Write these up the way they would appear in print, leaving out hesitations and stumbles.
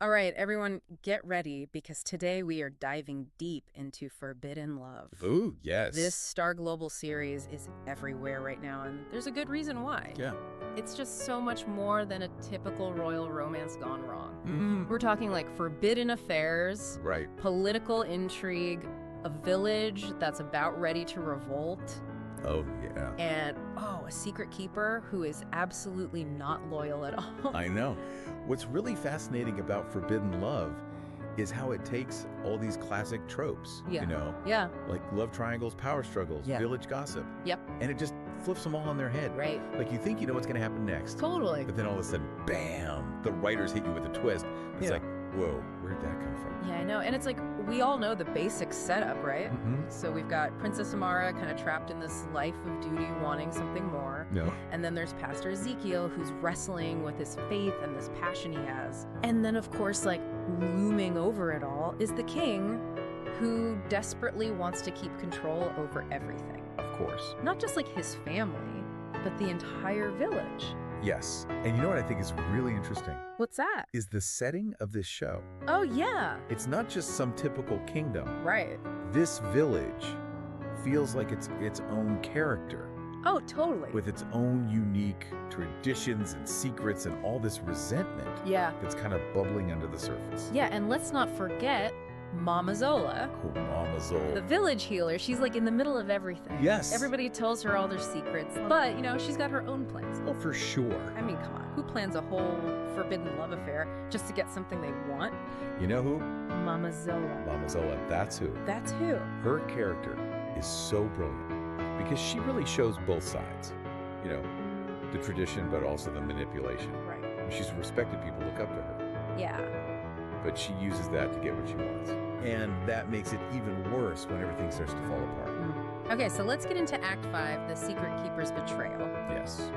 All right, everyone, get ready because today we are diving deep into forbidden love. Ooh, yes. This Star Global series is everywhere right now, and there's a good reason why. Yeah. It's just so much more than a typical royal romance gone wrong. Mm-hmm. We're talking like forbidden affairs, Right. political intrigue, a village that's about ready to revolt, Oh, yeah. and, a secret keeper who is absolutely not loyal at all. I know. What's really fascinating about Forbidden Love is how it takes all these classic tropes, Yeah. you know, Yeah, like love triangles, power struggles, Yeah. village gossip, yep, and it just flips them all on their head. right. Like you think you know what's going to happen next, Totally. but then all of a sudden, bam, the writers hit you with a twist. It's Yeah. like, whoa, where'd that come from? Yeah, I know. And it's like, we all know the basic setup, right? Mm-hmm. So we've got Princess Amara kind of trapped in this life of duty, wanting something more. No. And then there's Pastor Ezekiel, who's wrestling with his faith and this passion he has. And then, of course, like, looming over it all is the king, who desperately wants to keep control over everything. Of course. Not just like his family, but the entire village. Yes. And you know what I think is really interesting? What's that? Is the setting of this show. Oh, yeah. It's not just some typical kingdom. Right. This village feels like it's its own character Oh, totally. with its own unique traditions and secrets and all this resentment Yeah. that's kind of bubbling under the surface. Yeah, and let's not forget Mama Zola, Oh, Mama Zola. the village healer. She's like in the middle of everything. Yes. Everybody tells her all their secrets, but, she's got her own plans. Oh, for sure. I mean, come on. Who plans a whole forbidden love affair just to get something they want? You know who? Mama Zola. Mama Zola. That's who. That's who. Her character is so brilliant because she really shows both sides. You know, the tradition, but also the manipulation. Right. She's respected. People look up to her. Yeah. But she uses that to get what she wants. And that makes it even worse when everything starts to fall apart. Okay, so let's get into Act 5, the Secret Keeper's betrayal. Yes.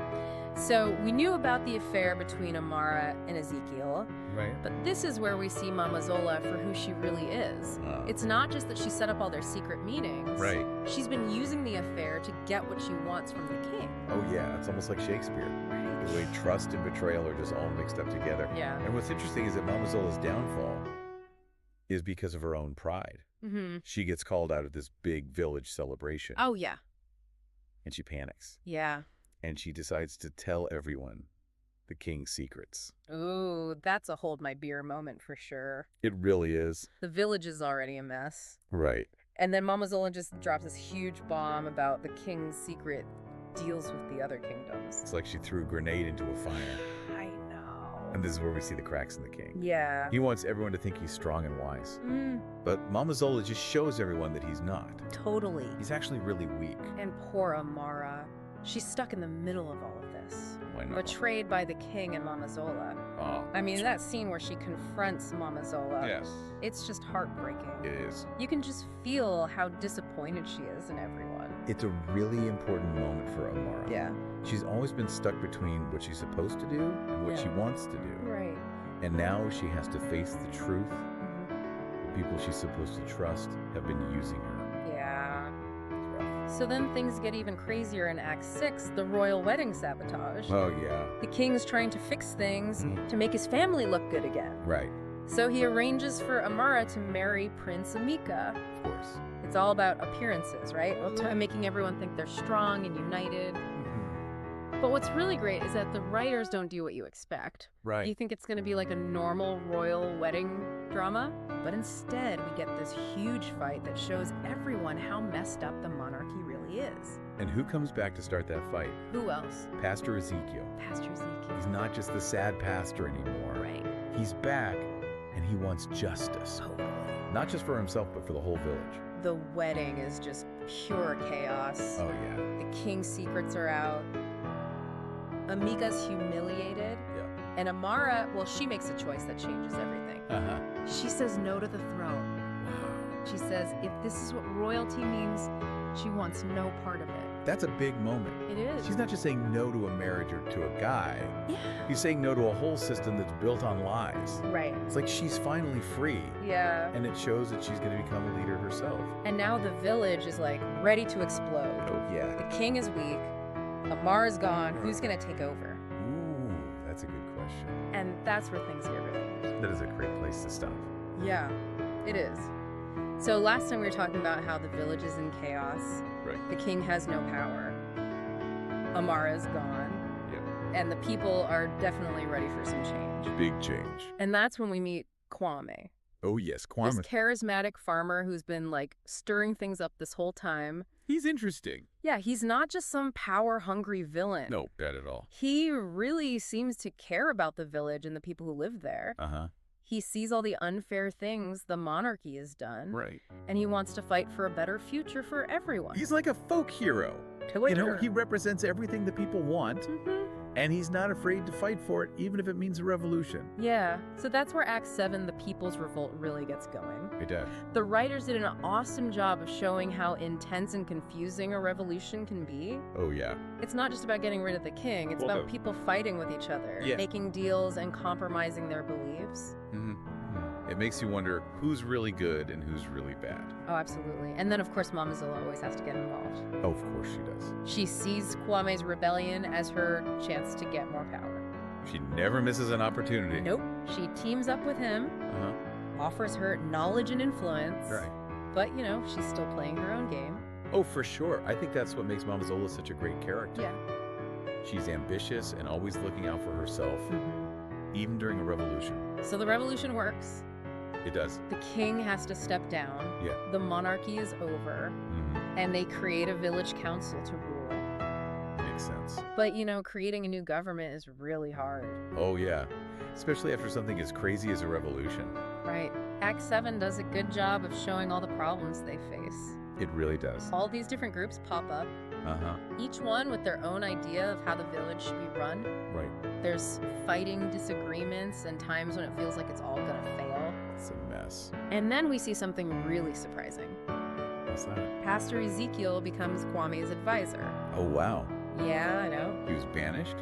So we knew about the affair between Amara and Ezekiel, Right. but this is where we see Mama Zola for who she really is. It's not just that she set up all their secret meetings. Right. She's been using the affair to get what she wants from the king. Oh, yeah. It's almost like Shakespeare. The way trust and betrayal are just all mixed up together. Yeah. And what's interesting is that Mama Zola's downfall is because of her own pride. Mm-hmm. She gets called out at this big village celebration. Oh, yeah. And she panics. Yeah. And she decides to tell everyone the king's secrets. Ooh, that's a hold my beer moment for sure. It really is. The village is already a mess. Right. And then Mama Zola just drops this huge bomb about the king's secret deals with the other kingdoms. It's like she threw a grenade into a fire. I know. And this is where we see the cracks in the king. Yeah. He wants everyone to think he's strong and wise. Mm, But Mama Zola just shows everyone that he's not. totally. He's actually really weak. And poor Amara. She's stuck in the middle of all of this. Why not? Betrayed by the king and Mama Zola. Oh. I mean, that scene where she confronts Mama Zola. Yes. It's just heartbreaking. It is. You can just feel how disappointed she is in everyone. It's a really important moment for Amara. Yeah. She's always been stuck between what she's supposed to do and what Yeah. she wants to do. Right. And now she has to face the truth. Mhm. The people she's supposed to trust have been using her. Yeah. It's rough. So then things get even crazier in Act 6, the royal wedding sabotage. Oh, yeah. The king's trying to fix things Mhm. to make his family look good again. Right. So he arranges for Amara to marry Prince Amika. Of course. It's all about appearances, right? Making everyone think they're strong and united. But what's really great is that the writers don't do what you expect. Right. You think it's going to be like a normal royal wedding drama, but instead we get this huge fight that shows everyone how messed up the monarchy really is. And who comes back to start that fight? Who else? Pastor Ezekiel. Pastor Ezekiel. He's not just the sad pastor anymore. Right. He's back, and he wants justice. Totally. Not just for himself, but for the whole village. The wedding is just pure chaos. Oh, yeah. The king's secrets are out. Amika's humiliated. Yeah. And Amara, well, she makes a choice that changes everything. Uh-huh. She says no to the throne. Wow. She says if this is what royalty means, she wants no part of it. That's a big moment. It is. She's not just saying no to a marriage or to a guy. Yeah. He's saying no to a whole system that's built on lies. Right. It's like she's finally free. Yeah. And it shows that she's going to become a leader herself. And now the village is like ready to explode. Oh, yeah. The king is weak. Amara's gone. Who's going to take over? Ooh, that's a good question. And that's where things get really interesting. That is a great place to stop. Yeah, it is. So last time we were talking about how the village is in chaos. Right. The king has no power. Amara's gone. Yep. And the people are definitely ready for some change. Big change. And that's when we meet Kwame. Oh, yes, This Kwame. charismatic farmer who's been, like, stirring things up this whole time. He's interesting. Yeah, he's not just some power-hungry villain. No, bad at all. He really seems to care about the village and the people who live there. Uh-huh. He sees all the unfair things the monarchy has done. Right. And he wants to fight for a better future for everyone. He's like a folk hero. You know, he represents everything the people want, and he's not afraid to fight for it, even if it means a revolution. Yeah, so that's where Act 7, the People's Revolt, really gets going. It does. The writers did an awesome job of showing how intense and confusing a revolution can be. Oh, yeah. It's not just about getting rid of the king, it's Well, about no. people fighting with each other, Yeah. making deals and compromising their beliefs. It makes you wonder who's really good and who's really bad. Oh, absolutely. And then, of course, Mama Zola always has to get involved. Oh, of course she does. She sees Kwame's rebellion as her chance to get more power. She never misses an opportunity. Nope. She teams up with him, Uh-huh. offers her knowledge and influence. Right. But, you know, she's still playing her own game. Oh, for sure. I think that's what makes Mama Zola such a great character. Yeah. She's ambitious and always looking out for herself, even during a revolution. So the revolution works. It does. The king has to step down. Yeah. The monarchy is over. And they create a village council to rule. Makes sense. But, you know, creating a new government is really hard. Oh, yeah. Especially after something as crazy as a revolution. Right. Act 7 does a good job of showing all the problems they face. It really does. All these different groups pop up, Uh-huh. each one with their own idea of how the village should be run. Right. There's fighting disagreements and times when it feels like it's all gonna fail. It's a mess. And then we see something really surprising. What's that? Pastor Ezekiel becomes Kwame's advisor. Oh, wow. Yeah, I know. He was banished,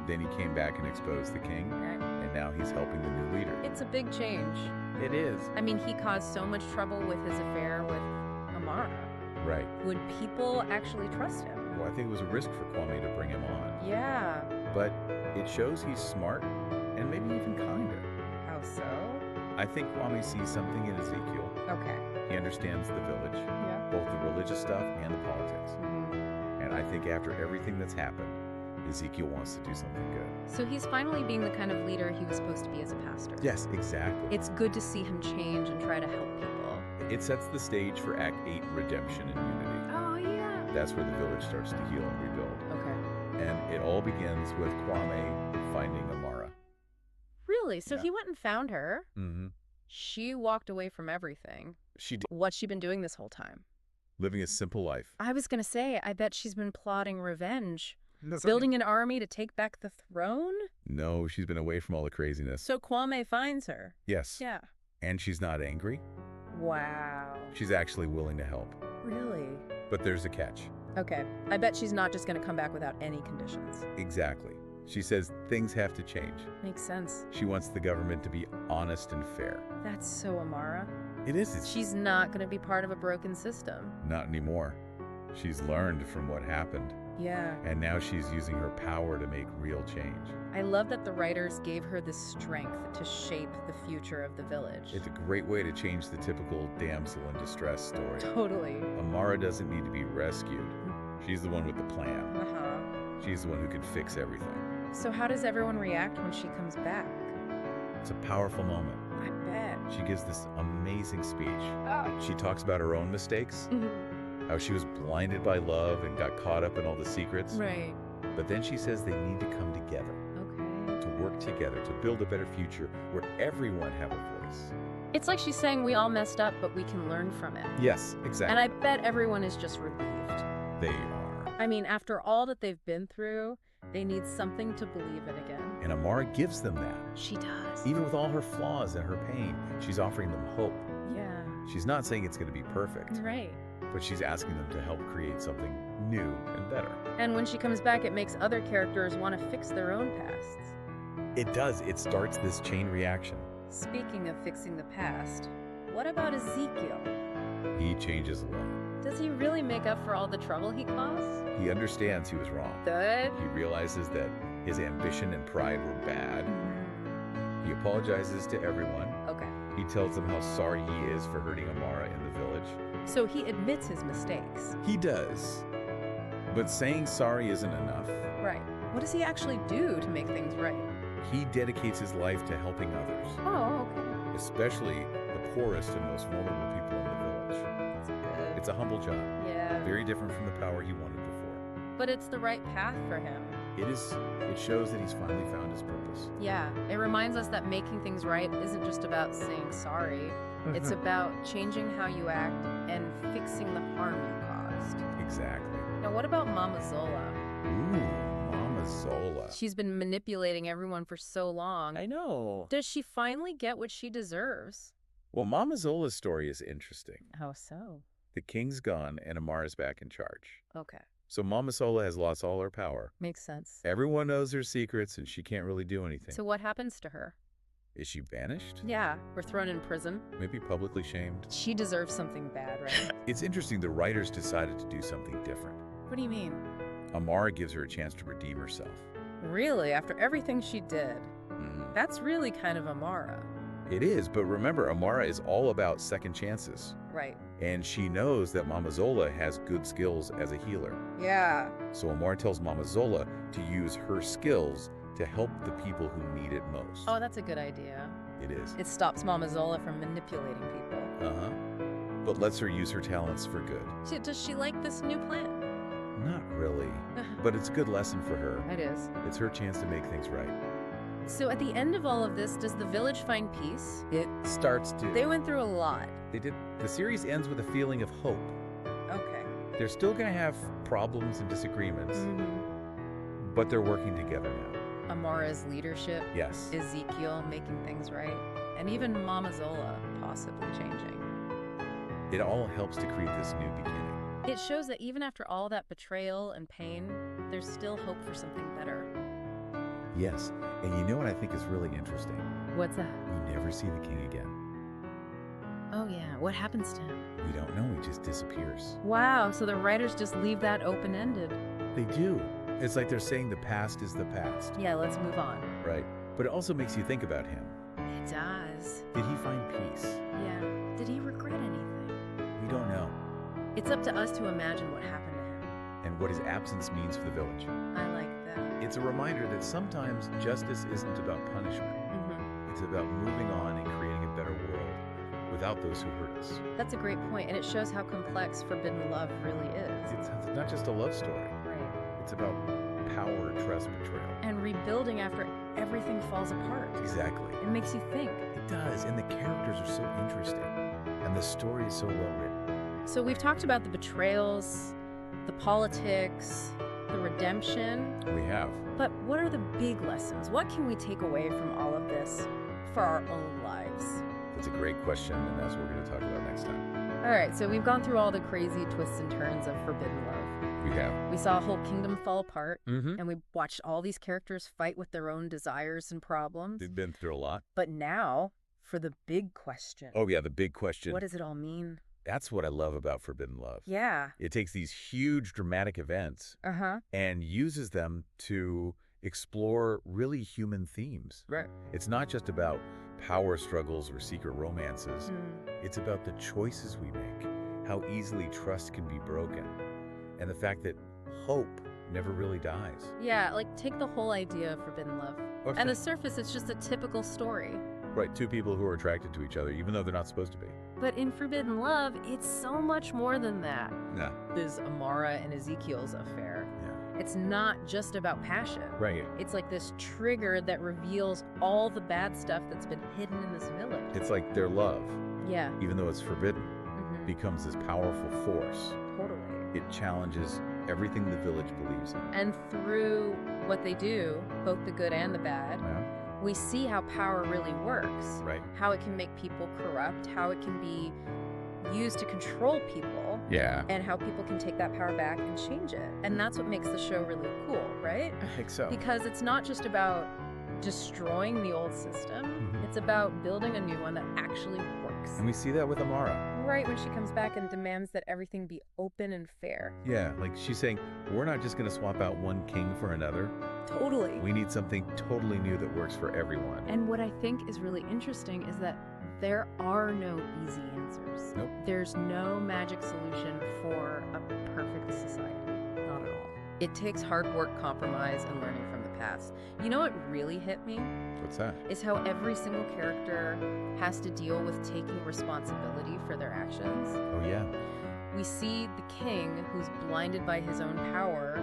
then he came back and exposed the king, Right. and now he's helping the new leader. It's a big change. It is. I mean, he caused so much trouble with his affair with Amara. Right. Would people actually trust him? Well, I think it was a risk for Kwame to bring him on. Yeah. But it shows he's smart and maybe even kinder. How so? I think Kwame sees something in Ezekiel. Okay. He understands the village, Yeah. both the religious stuff and the politics. And I think after everything that's happened, Ezekiel wants to do something good. So he's finally being the kind of leader he was supposed to be as a pastor. Yes, exactly. It's good to see him change and try to help people. It sets the stage for Act 8, redemption and unity. Oh, yeah. That's where the village starts to heal and rebuild. Okay. And it all begins with Kwame finding Amara. Really? So Yeah. he went and found her. Mm-hmm. She walked away from everything. She did, What's she been doing this whole time? living a simple life. I was going to say, I bet she's been plotting revenge. Building an army to take back the throne? No, she's been away from all the craziness. So Kwame finds her. Yes. Yeah. And she's not angry. Wow. She's actually willing to help. Really? But there's a catch. Okay. I bet she's not just going to come back without any conditions. Exactly. She says things have to change. Makes sense. She wants the government to be honest and fair. That's so Amara. It is. It's She's not going to be part of a broken system. not anymore. She's learned from what happened, Yeah. and now she's using her power to make real change. I love that the writers gave her the strength to shape the future of the village. It's a great way to change the typical damsel in distress story. Totally. Amara doesn't need to be rescued. She's the one with the plan. Uh-huh. She's the one who can fix everything. So how does everyone react when she comes back? It's a powerful moment. I bet. She gives this amazing speech. Oh. She talks about her own mistakes, how she was blinded by love and got caught up in all the secrets. Right. But then she says they need to come together, Okay. to work together, to build a better future where everyone have a voice. It's like she's saying we all messed up, but we can learn from it. Yes, exactly. And I bet everyone is just relieved. They are. I mean, after all that they've been through, they need something to believe in again. And Amara gives them that. She does. Even with all her flaws and her pain, she's offering them hope. Yeah. She's not saying it's going to be perfect, Right. but she's asking them to help create something new and better. And when she comes back, it makes other characters want to fix their own pasts. It does. It starts this chain reaction. Speaking of fixing the past, what about Ezekiel? He changes a lot. Does he really make up for all the trouble he caused? He understands he was wrong. Good. He realizes that his ambition and pride were bad, He apologizes to everyone. Okay. He tells them how sorry he is for hurting Amara in the village. So he admits his mistakes. He does. But saying sorry isn't enough. Right. What does he actually do to make things right? He dedicates his life to helping others, Oh, okay. especially the poorest and most vulnerable people in the village. That's good. It's a humble job, Yeah. very different from the power he wanted before. But it's the right path for him. It is. It shows that he's finally found his purpose. Yeah. It reminds us that making things right isn't just about saying sorry. It's about changing how you act and fixing the harm you caused. Exactly. Now, what about Mama Zola? Ooh, Mama Zola. She's been manipulating everyone for so long. I know. Does she finally get what she deserves? Well, Mama Zola's story is interesting. How so? The king's gone and Amara's back in charge. Okay. So Mama Zola has lost all her power. Makes sense. Everyone knows her secrets and she can't really do anything. So what happens to her? Is she banished? Yeah, we're thrown in prison. Maybe publicly shamed? She deserves something bad, right? It's interesting the writers decided to do something different. What do you mean? Amara gives her a chance to redeem herself. Really? After everything she did? Mhm. That's really kind of Amara. It is, but remember, Amara is all about second chances. Right. And she knows that Mama Zola has good skills as a healer. Yeah. So Amara tells Mama Zola to use her skills to help the people who need it most. Oh, that's a good idea. It is. It stops Mama Zola from manipulating people. Uh-huh. But lets her use her talents for good. Does she like this new plan? Not really. But it's a good lesson for her. It is. It's her chance to make things right. So at the end of all of this, does the village find peace? It starts to... They went through a lot. They did. The series ends with a feeling of hope. Okay. They're still going to have problems and disagreements, but they're working together now. Amara's leadership, Yes. Ezekiel making things right, and even Mama Zola possibly changing. It all helps to create this new beginning. It shows that even after all that betrayal and pain, there's still hope for something better. Yes. And you know what I think is really interesting? What's that? We never see the king again. Oh yeah, what happens to him? We don't know. He just disappears. Wow, so the writers just leave that open-ended. They do. It's like they're saying the past is the past. Yeah, let's move on. Right. But it also makes you think about him. It does. Did he find peace? Yeah. Did he regret anything? We don't know. It's up to us to imagine what happened to him. And what his absence means for the village. I like that. It's a reminder that sometimes justice isn't about punishment. It's about moving on and creating a better world without those who hurt us. That's a great point, and it shows how complex forbidden love really is. It's not just a love story. Right. It's about power, trust, betrayal. And rebuilding after everything falls apart. Exactly. It makes you think. It does, and the characters are so interesting, and the story is so well written. So we've talked about the betrayals, the politics, the redemption. We have. But what are the big lessons? What can we take away from all of this for our own lives? That's a great question, and that's what we're going to talk about next time. All right, so we've gone through all the crazy twists and turns of forbidden love. We have. We saw a whole kingdom fall apart, Mm-hmm. and we watched all these characters fight with their own desires and problems. They've been through a lot. But now, for the big question. Oh, yeah, the big question. What does it all mean? That's what I love about forbidden love. Yeah. It takes these huge dramatic events Uh-huh. and uses them to explore really human themes. Right. It's not just about power struggles or secret romances. It's about the choices we make, how easily trust can be broken, and the fact that hope never really dies. Yeah, like take the whole idea of forbidden love. Okay. On the surface, it's just a typical story. Right, two people who are attracted to each other, even though they're not supposed to be. But in forbidden love, it's so much more than that. Yeah. This Amara and Ezekiel's affair. Yeah. It's not just about passion. Right. It's like this trigger that reveals all the bad stuff that's been hidden in this village. It's like their love, Yeah. even though it's forbidden, becomes this powerful force. Totally. It challenges everything the village believes in. And through what they do, both the good and the bad, Yeah. we see how power really works. Right. How it can make people corrupt, how it can be used to control people, Yeah. and how people can take that power back and change it. And that's what makes the show really cool, right? I think so. Because it's not just about destroying the old system, it's about building a new one that actually works. works. And we see that with Amara. Right when she comes back and demands that everything be open and fair. Yeah, like she's saying, we're not just going to swap out one king for another. Totally. We need something totally new that works for everyone. And what I think is really interesting is that there are no easy answers. Nope. There's no magic solution for a perfect society. Not at all. It takes hard work, compromise, and learning from the past. You know what really hit me? What's that? Is how every single character has to deal with taking responsibility for their actions. Oh, yeah. We see the king, who's blinded by his own power,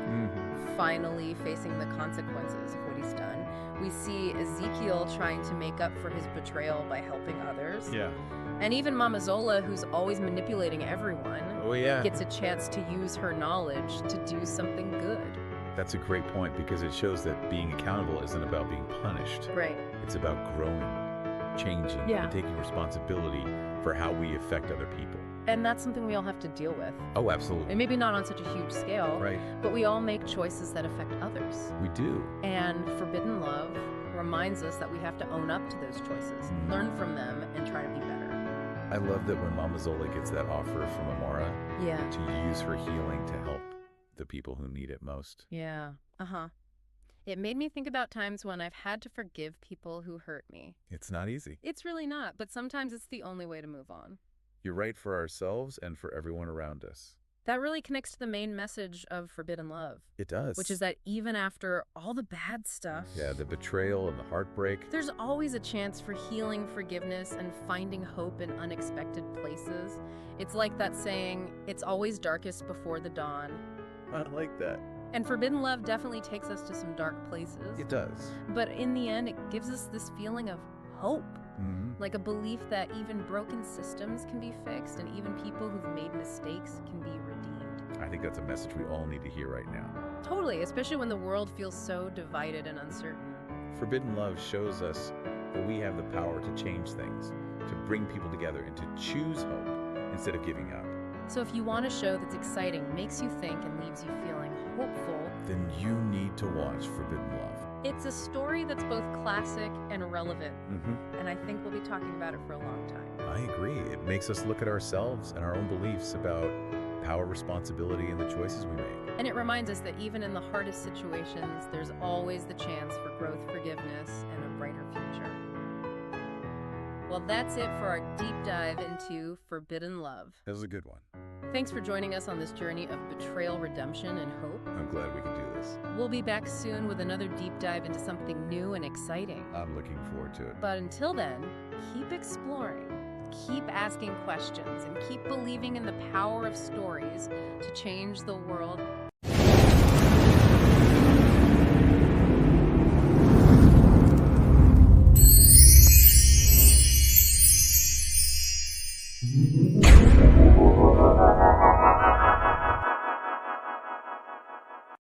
finally facing the consequences of what he's done. We see Ezekiel trying to make up for his betrayal by helping others. Yeah. And even Mama Zola, who's always manipulating everyone, Oh, yeah. gets a chance to use her knowledge to do something good. That's a great point because it shows that being accountable isn't about being punished. Right. It's about growing, changing, Yeah. and taking responsibility for how we affect other people. And that's something we all have to deal with. Oh, absolutely. And maybe not on such a huge scale, Right. but we all make choices that affect others. We do. And forbidden love reminds us that we have to own up to those choices, learn from them, and try to be better. I love that when Mama Zola gets that offer from Amara Yeah. to use her healing to help the people who need it most. Yeah. It made me think about times when I've had to forgive people who hurt me. It's not easy. It's really not, but sometimes it's the only way to move on. You're right for ourselves and for everyone around us. That really connects to the main message of forbidden love, It does. which is that even after all the bad stuff, Yeah, the betrayal and the heartbreak. there's always a chance for healing, forgiveness, and finding hope in unexpected places. It's like that saying, it's always darkest before the dawn. I like that. And forbidden love definitely takes us to some dark places. It does. But in the end, it gives us this feeling of hope. Mm-hmm. Like a belief that even broken systems can be fixed and even people who've made mistakes can be redeemed. I think that's a message we all need to hear right now. Totally, especially when the world feels so divided and uncertain. Forbidden love shows us that we have the power to change things, to bring people together, and to choose hope instead of giving up. So if you want a show that's exciting, makes you think, and leaves you feeling hopeful, Then you need to watch Forbidden Love. it's a story that's both classic and relevant. Mm-hmm. And I think we'll be talking about it for a long time. I agree. It makes us look at ourselves and our own beliefs about power, responsibility, and the choices we make. And it reminds us that even in the hardest situations, there's always the chance for growth, forgiveness, and a brighter future. Well, that's it for our deep dive into Forbidden Love. That was a good one. Thanks for joining us on this journey of betrayal, redemption, and hope. I'm glad we could do this. We'll be back soon with another deep dive into something new and exciting. I'm looking forward to it. But until then, keep exploring, keep asking questions, and keep believing in the power of stories to change the world.